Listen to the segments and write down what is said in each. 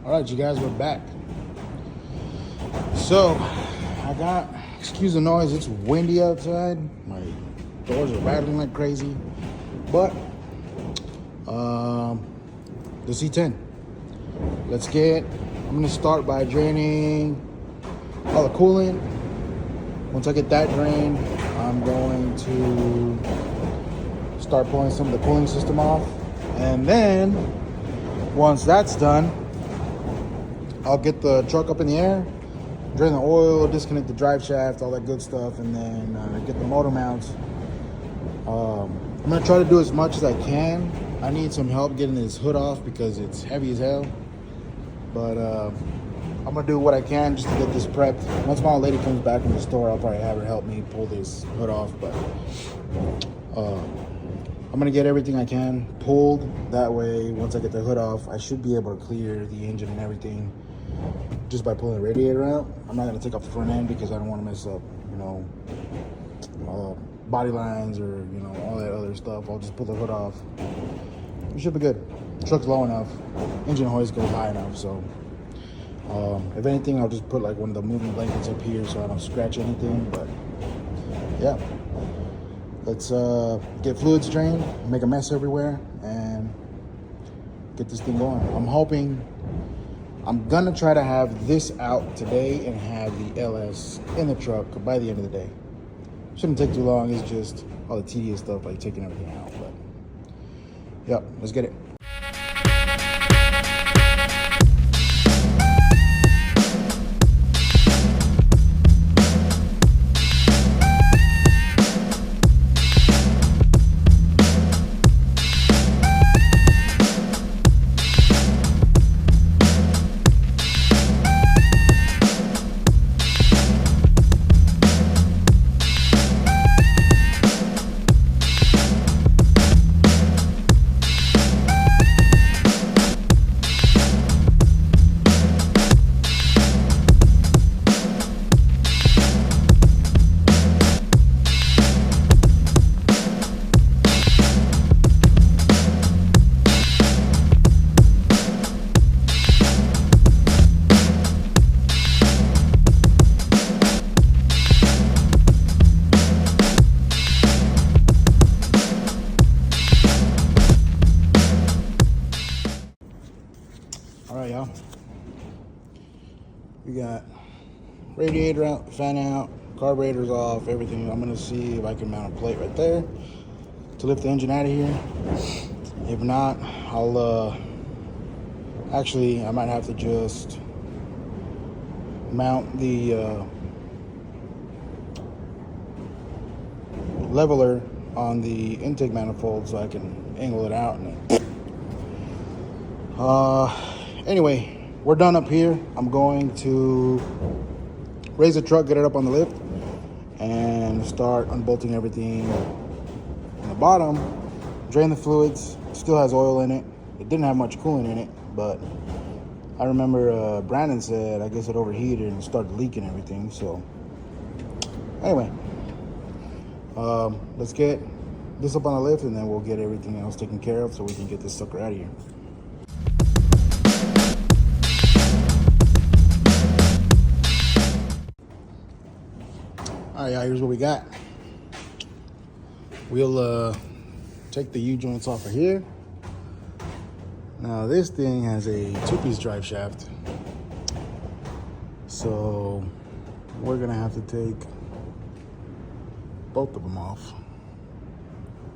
All right, you guys, we're back. So, excuse the noise, it's windy outside. My doors are rattling like crazy. But, the C10. I'm gonna start by draining all the coolant. Once I get that drained, I'm going to start pulling some of the cooling system off. And then, once that's done, I'll get the truck up in the air, drain the oil, disconnect the drive shaft, all that good stuff, and then get the motor mounts. I'm gonna try to do as much as I can. I need some help getting this hood off because it's heavy as hell. But I'm gonna do what I can just to get this prepped. Once my old lady comes back from the store, I'll probably have her help me pull this hood off. But I'm gonna get everything I can pulled. That way, once I get the hood off, I should be able to clear the engine and everything just by pulling the radiator out. I'm not gonna take off the front end because I don't want to mess up, body lines or all that other stuff. I'll just pull the hood off. It should be good. The truck's low enough. Engine hoist goes high enough, so if anything, I'll just put like one of the moving blankets up here so I don't scratch anything. But yeah, let's get fluids drained, make a mess everywhere, and get this thing going. I'm gonna try to have this out today and have the LS in the truck by the end of the day. Shouldn't take too long. It's just all the tedious stuff like taking everything out. But yep, let's get it. All right, y'all. We got radiator out, fan out, carburetor's off, everything. I'm gonna see if I can mount a plate right there to lift the engine out of here. If not, I'll actually I might have to just mount the leveler on the intake manifold so I can angle it out. Anyway, we're done up here. I'm going to raise the truck, get it up on the lift, and start unbolting everything on the bottom. Drain the fluids. Still has oil in it. It didn't have much coolant in it, but I remember Brandon said I guess it overheated and started leaking everything. So anyway, let's get this up on the lift and then we'll get everything else taken care of so we can get this sucker out of here. All right, here's what we got. We'll take the U-joints off of here. Now this thing has a 2-piece drive shaft, so we're gonna have to take both of them off,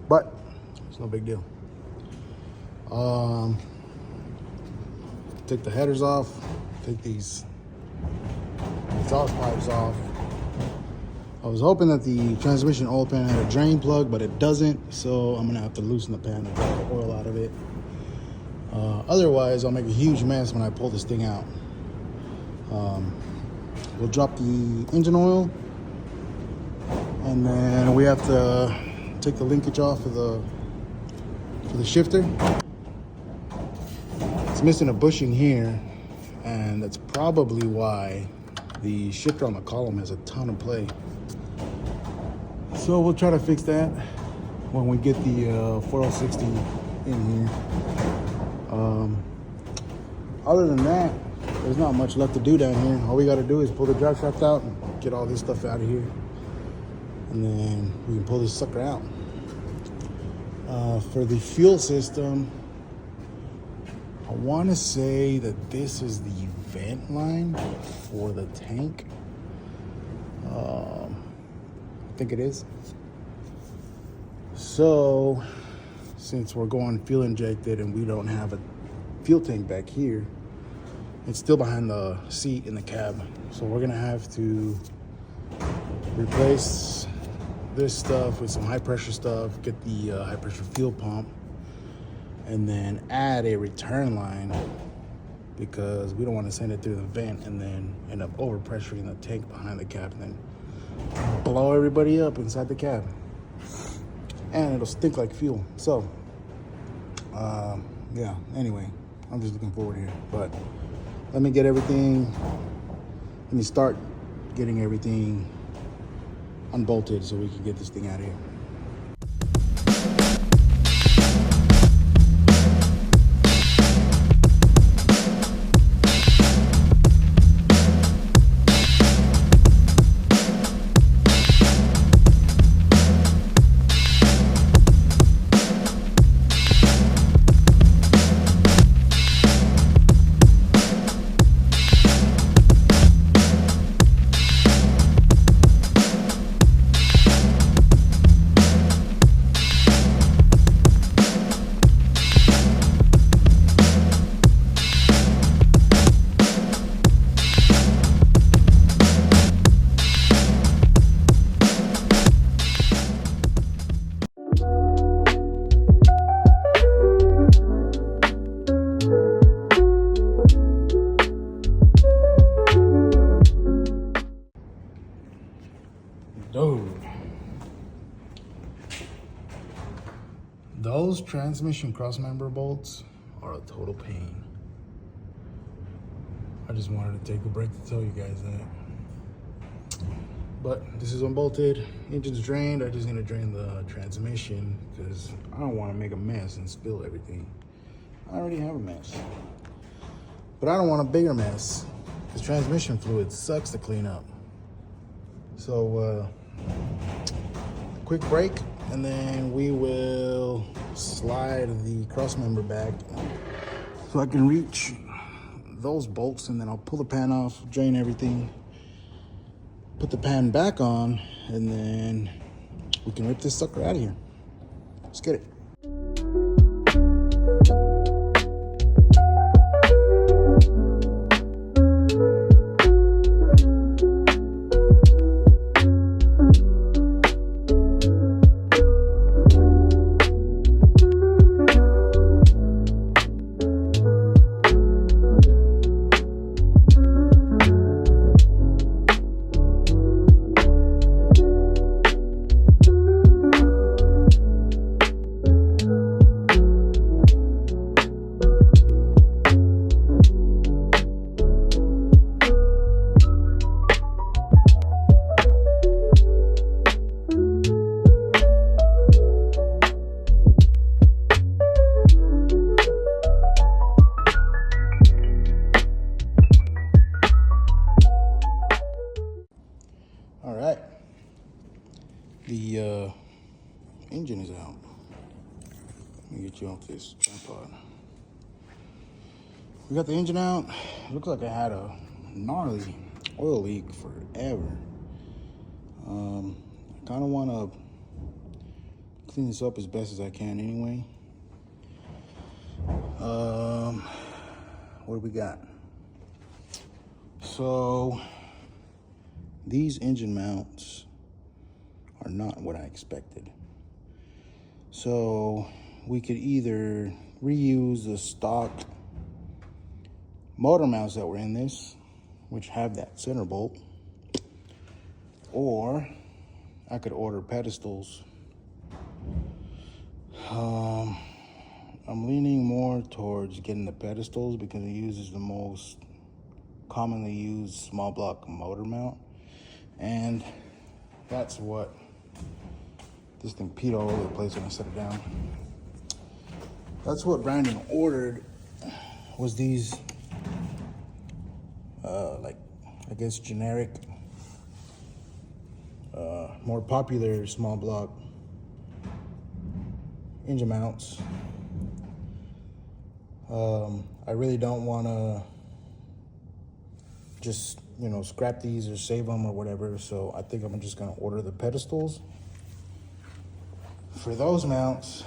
but it's no big deal. Take the headers off, take these exhaust pipes off. I was hoping that the transmission oil pan had a drain plug, but it doesn't, so I'm gonna have to loosen the pan and get the oil out of it. Otherwise, I'll make a huge mess when I pull this thing out. We'll drop the engine oil, and then we have to take the linkage off of the shifter. It's missing a bushing here, and that's probably why the shifter on the column has a ton of play. So we'll try to fix that when we get the 4060 in here. other than that, there's not much left to do down here. All we got to do is pull the drive shaft out and get all this stuff out of here. And then we can pull this sucker out. For the fuel system, I want to say that this is the vent line for the tank. I think it is. So, since we're going fuel injected and we don't have a fuel tank back here, it's still behind the seat in the cab. So we're gonna have to replace this stuff with some high pressure stuff, get the high pressure fuel pump, and then add a return line because we don't want to send it through the vent and then end up over pressuring the tank behind the cab and then blow everybody up inside the cab. And it'll stink like fuel. So, yeah, anyway, I'm just looking forward here. But let me start getting everything unbolted so we can get this thing out of here. Dude, those transmission crossmember bolts are a total pain. I just wanted to take a break to tell you guys that. But this is unbolted, engine's drained. I just need to drain the transmission because I don't want to make a mess and spill everything. I already have a mess. But I don't want a bigger mess because transmission fluid sucks to clean up. So, quick break, and then we will slide the crossmember back so I can reach those bolts, and then I'll pull the pan off, drain everything, put the pan back on, and then we can rip this sucker out of here. Let's get it. All right, the engine is out. Let me get you off this tripod. We got the engine out. Looks like I had a gnarly oil leak forever. I kind of want to clean this up as best as I can anyway. What do we got? So these engine mounts are not what I expected. So we could either reuse the stock motor mounts that were in this, which have that center bolt, or I could order pedestals. I'm leaning more towards getting the pedestals because it uses the most commonly used small block motor mount. And that's what this thing peed all over the place when I set it down. That's what Brandon ordered, was these like, I guess, generic, more popular small block engine mounts. I really don't want to just, you know, scrap these or save them or whatever, so I think I'm just going to order the pedestals for those mounts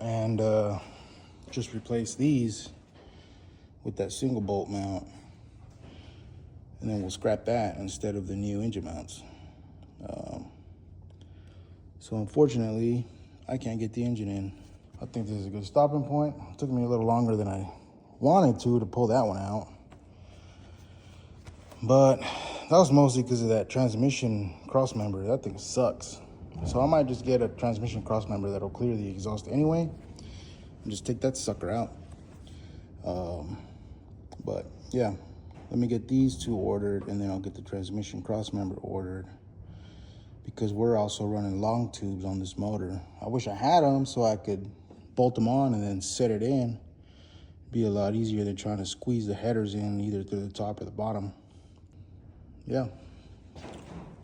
and just replace these with that single bolt mount, and then we'll scrap that instead of the new engine mounts. So unfortunately, I can't get the engine in. I think this is a good stopping point. It took me a little longer than I wanted to pull that one out, but that was mostly because of that transmission cross member. That thing sucks. So I might just get a transmission cross member that'll clear the exhaust anyway and just take that sucker out. But yeah, let me get these two ordered, and then I'll get the transmission cross member ordered, because we're also running long tubes on this motor. I wish I had them so I could bolt them on and then set it in. Be a lot easier than trying to squeeze the headers in either through the top or the bottom. Yeah,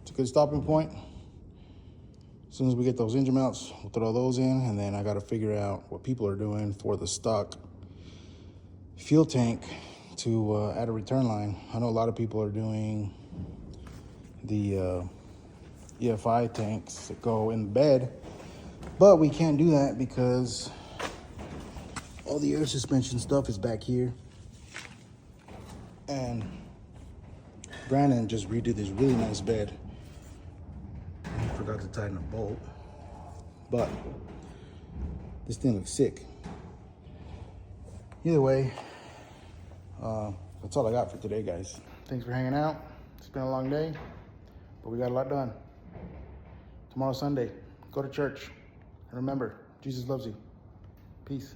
it's a good stopping point. As soon as we get those engine mounts, we'll throw those in, and then I got to figure out what people are doing for the stock fuel tank to add a return line. I know a lot of people are doing the EFI tanks that go in the bed, but we can't do that because all the air suspension stuff is back here, and Brandon just redid this really nice bed. I forgot to tighten a bolt, but this thing looks sick. Either way, that's all I got for today, guys. Thanks for hanging out. It's been a long day, but we got a lot done. Tomorrow's Sunday. Go to church. And remember, Jesus loves you. Peace.